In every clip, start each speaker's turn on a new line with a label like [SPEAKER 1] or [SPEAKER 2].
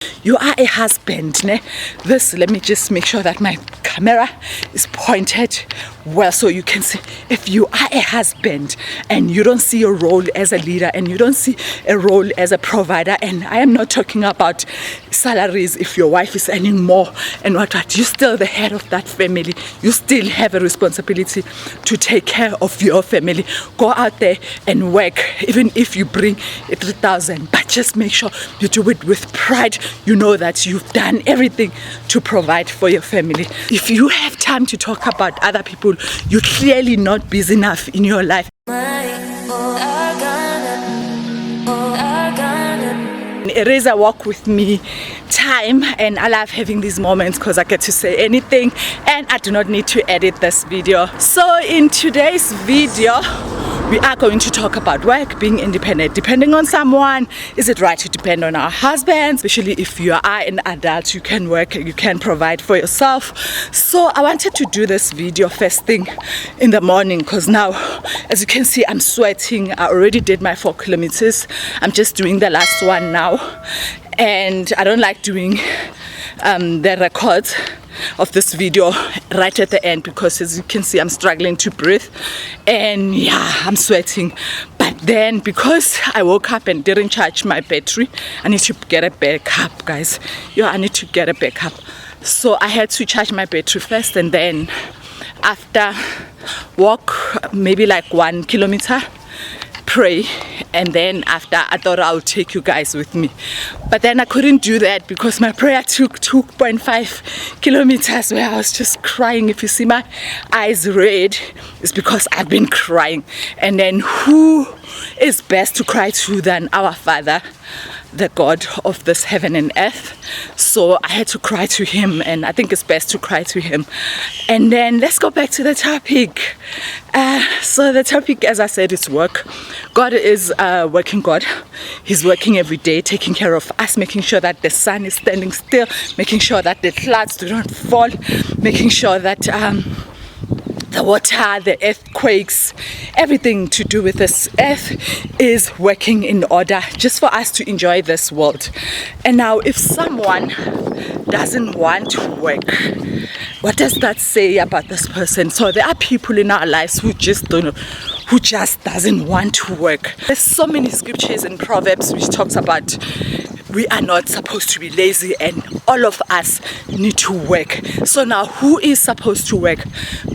[SPEAKER 1] You are a husband, ne? Let me just make sure that my camera is pointed well so you can see. If you are a husband and you don't see your role as a leader and you don't see a role as a provider, and I am not talking about salaries, if your wife is earning more and what, you're still the head of that family. You still have a responsibility to take care of your family. Go out there and work, even if you bring 3,000, but just make sure you do it with pride. You know that you've done everything to provide for your family. If you have time to talk about other people, you're clearly not busy enough in your life. It is a walk with me time, and I love having these moments because I get to say anything and I do not need to edit this video. So in today's video, we are going to talk about work, being independent, depending on someone. Is it right to depend on our husbands? Especially if you are an adult, you can work, you can provide for yourself. So I wanted to do this video first thing in the morning because now, as you can see, I'm sweating. I already did my 4 kilometers. I'm just doing the last one now. And I don't like doing the records of this video right at the end because, as you can see, I'm struggling to breathe and yeah, I'm sweating. But then because I woke up and didn't charge my battery, I need to get a backup, guys. I need to get a backup. So I had to charge my battery first, and then after walk maybe like 1 kilometer, pray, and then after I thought I'll take you guys with me, but then I couldn't do that because my prayer took 2.5 kilometers where I was just crying. If you see my eyes red, it's because I've been crying. And then who is best to cry to than our Father, the God of this heaven and earth? So I had to cry to him, and I think it's best to cry to him. And then let's go back to the topic. So the topic, as I said, is work. God is a working God. He's working every day, taking care of us, making sure that the sun is standing still, making sure that the clouds do not fall, making sure that the water, the earthquakes, everything to do with this earth is working in order just for us to enjoy this world. And now if someone doesn't want to work, what does that say about this person? So there are people in our lives who just don't know, who just doesn't want to work. There's so many scriptures in Proverbs which talks about we are not supposed to be lazy and all of us need to work. So now who is supposed to work?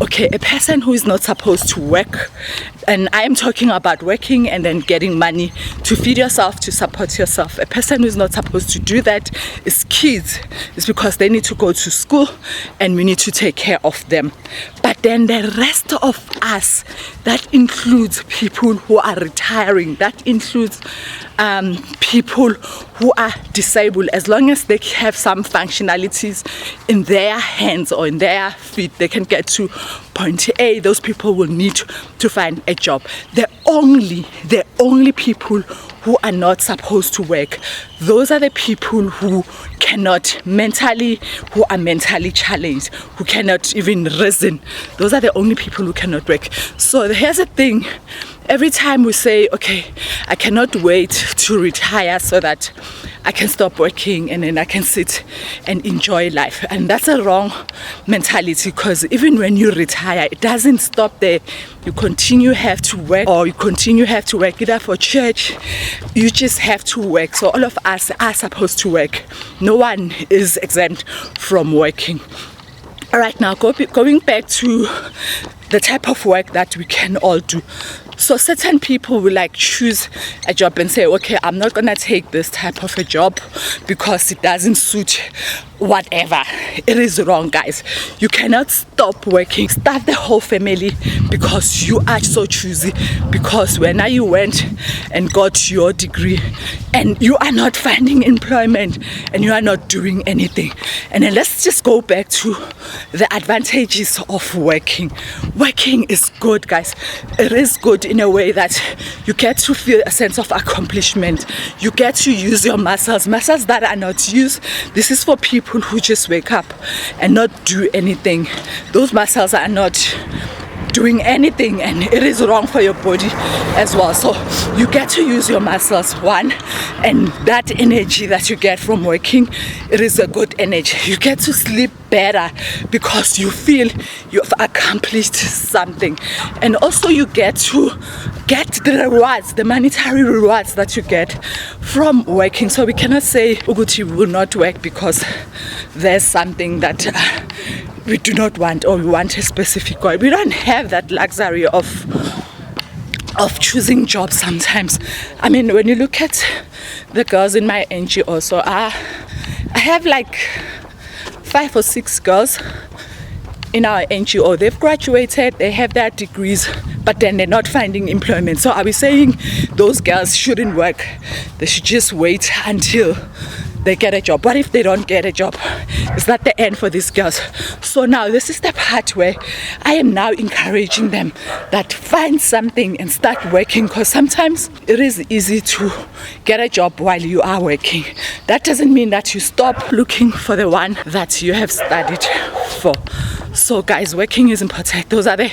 [SPEAKER 1] Okay, a person who is not supposed to work, and I am talking about working and then getting money to feed yourself, to support yourself. A person who is not supposed to do that is kids. It's because they need to go to school and we need to take care of them. But then the rest of us, that includes people who are retiring, that includes people who are disabled. As long as they have some functionalities in their hands or in their feet, they can get to point A. Those people will need to find a job. The only people who are not supposed to work, those are the people who are mentally challenged, who cannot even reason. Those are the only people who cannot work. So here's the thing. Every time we say, okay, I cannot wait to retire so that I can stop working and then I can sit and enjoy life. And that's a wrong mentality, because even when you retire, it doesn't stop there. You continue have to work, or you continue have to work either for church. You just have to work. So all of us are supposed to work. No one is exempt from working. All right, now going back to the type of work that we can all do. So certain people will like choose a job and say, okay, I'm not gonna take this type of a job because it doesn't suit whatever. It is wrong, guys. You cannot stop working, start the whole family because you are so choosy, because when you went and got your degree and you are not finding employment and you are not doing anything. And then let's just go back to the advantages of working. Working is good, guys. It is good in a way that you get to feel a sense of accomplishment. You get to use your muscles that are not used. This is for people who just wake up and not do anything. Those muscles are not doing anything, and it is wrong for your body as well. So you get to use your muscles, one, and that energy that you get from working, it is a good energy. You get to sleep better because you feel you've accomplished something, and also you get to get the rewards, the monetary rewards that you get from working. So we cannot say Uguti will not work because there's something that we do not want, or we want a specific goal. We don't have that luxury of choosing jobs sometimes. I mean, when you look at the girls in my NGO, so I have like 5 or 6 girls in our NGO. They've graduated, they have their degrees, but then they're not finding employment. So are we saying those girls shouldn't work? They should just wait until they get a job. What if they don't get a job? Is that the end for these girls? So now this is the part where I am now encouraging them that find something and start working, because sometimes it is easy to get a job while you are working. That doesn't mean that you stop looking for the one that you have studied for. So guys, working is important. Those are the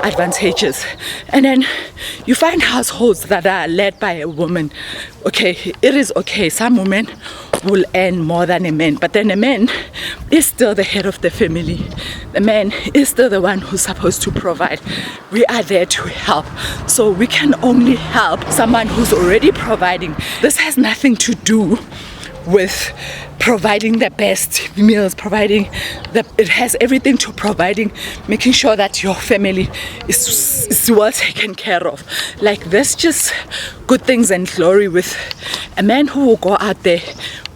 [SPEAKER 1] advantages. And then you find households that are led by a woman. Okay, it is okay. Some women will earn more than a man, but then a man is still the head of the family. The man is still the one who's supposed to provide. We are there to help. So we can only help someone who's already providing. This has nothing to do with providing the best meals, it has everything to providing, making sure that your family is well taken care of. Like, there's just good things and glory with a man who will go out there,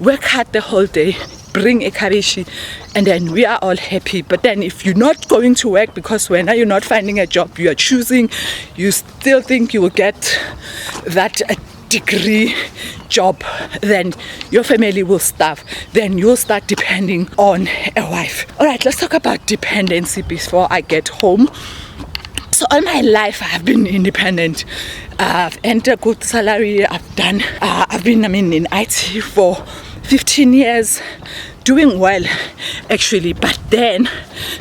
[SPEAKER 1] work hard the whole day, bring a karishi, and then we are all happy. But then if you're not going to work because when you're not finding a job, you are choosing, you still think you will get that degree job, then your family will starve. Then you'll start depending on a wife. All right, let's talk about dependency before I get home. So all my life I've been independent. I've earned a good salary. I've been in IT for 15 years, doing well actually. But then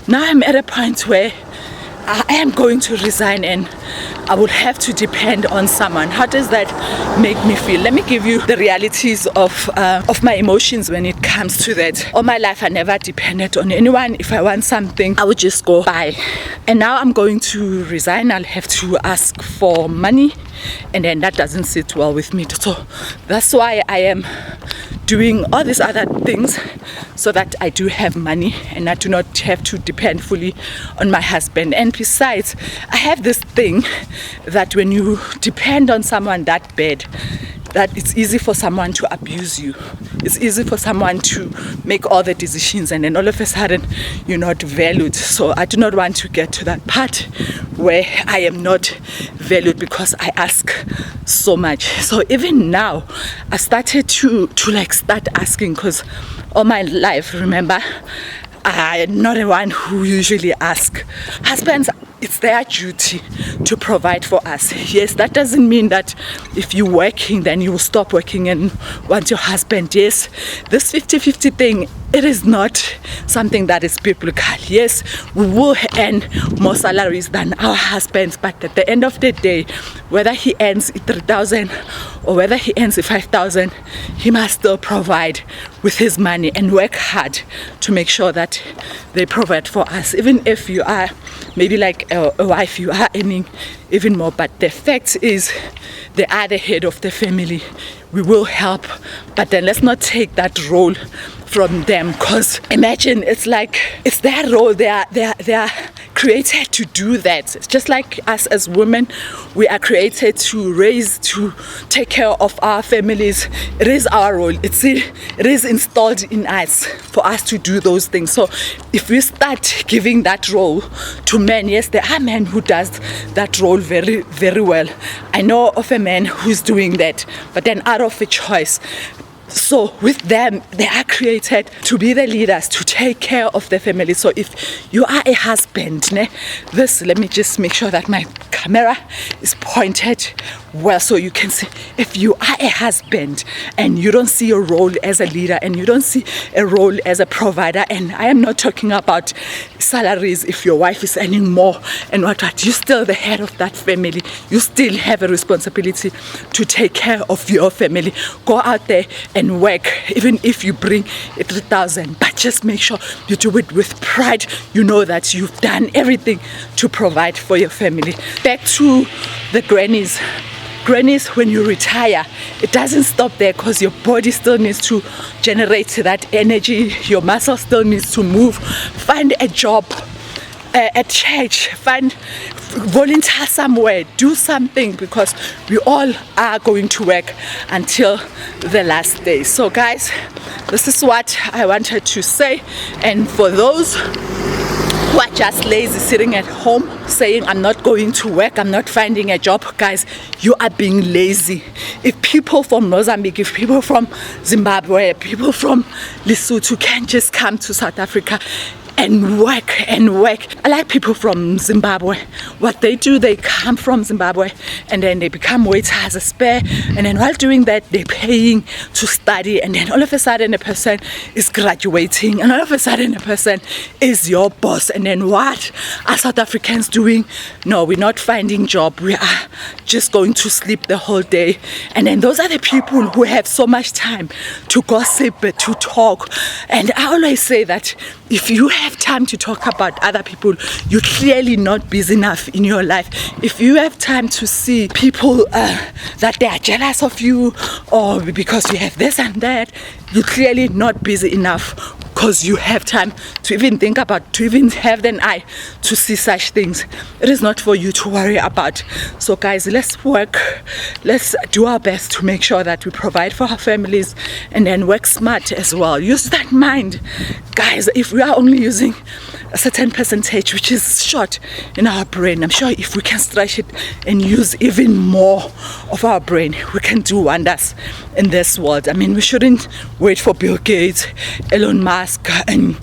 [SPEAKER 1] now I'm at a point where I am going to resign and I will have to depend on someone. How does that make me feel? Let me give you the realities of my emotions when it comes to that. All my life I never depended on anyone. If I want something, I would just go buy. And now I'm going to resign. I'll have to ask for money, and then that doesn't sit well with me. So that's why I am doing all these other things, so that I do have money and I do not have to depend fully on my husband. And besides, I have this thing that when you depend on someone that bad, that it's easy for someone to abuse you. It's easy for someone to make all the decisions, and then all of a sudden you're not valued. So I do not want to get to that part where I am not valued because I ask so much. So even now I started to start asking, because all my life, remember, I'm not the one who usually asks. Husbands, it's their duty to provide for us. Yes, that doesn't mean that if you're working, then you will stop working and want your husband. Yes, this 50-50 thing, it is not something that is biblical. Yes, we will earn more salaries than our husbands, but at the end of the day, whether he earns 3,000 or whether he earns 5,000, he must still provide with his money and work hard to make sure that they provide for us. Even if you are maybe like a wife, you are earning even more, but the fact is they are the head of the family. We will help, but then let's not take that role from them, because imagine, it's like it's their role. They are created to do that. It's just like us as women, we are created to take care of our families. It is our role. It is installed in us for us to do those things. So if we start giving that role to men, yes, there are men who does that role very, very well. I know of a man who's doing that, but then out of a choice, So with them, they are created to be the leaders, to take care of the family. So if you are a husband, let me just make sure that my camera is pointed well so you can see. If you are a husband and you don't see your role as a leader and you don't see a role as a provider, and I am not talking about salaries, if your wife is earning more and what, you're still the head of that family. You still have a responsibility to take care of your family. Go out there and work, even if you bring 3,000, but just make sure you do it with pride. You know that you've done everything to provide for your family. Back to the grannies. Grannies, when you retire, it doesn't stop there, because your body still needs to generate that energy. Your muscle still needs to move. Find a job at church, volunteer somewhere, do something, because we all are going to work until the last day. So guys, this is what I wanted to say. And for those who are just lazy, sitting at home saying, I'm not going to work, I'm not finding a job, guys, you are being lazy. If people from Mozambique, if people from Zimbabwe, people from Lesotho can just come to South Africa and work. I like people from Zimbabwe. What they do, they come from Zimbabwe and then they become waiters as a spare, and then while doing that, they're paying to study, and then all of a sudden a person is graduating, and all of a sudden a person is your boss. And then what are South Africans doing? No, we're not finding job. We are just going to sleep the whole day. And then those are the people who have so much time to gossip, to talk. And I always say that if you have time to talk about other people, you're clearly not busy enough in your life. If you have time to see people that they are jealous of you, or because you have this and that, you're clearly not busy enough, because you have time to even think about, to even have an eye to see such things. It is not for you to worry about. So guys, let's work, let's do our best to make sure that we provide for our families, and then work smart as well. Use that mind, guys. If we are only using a certain percentage which is short in our brain, I'm sure if we can stretch it and use even more of our brain, we can do wonders in this world. I mean, we shouldn't wait for Bill Gates, Elon Musk, and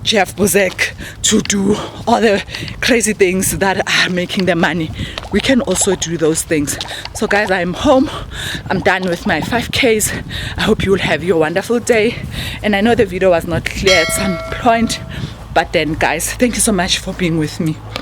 [SPEAKER 1] Jeff Bezos to do all the crazy things that are making the money. We can also do those things. So guys, I'm home. I'm done with my 5Ks. I hope you will have your wonderful day. And I know the video was not clear at some point, but then guys, thank you so much for being with me.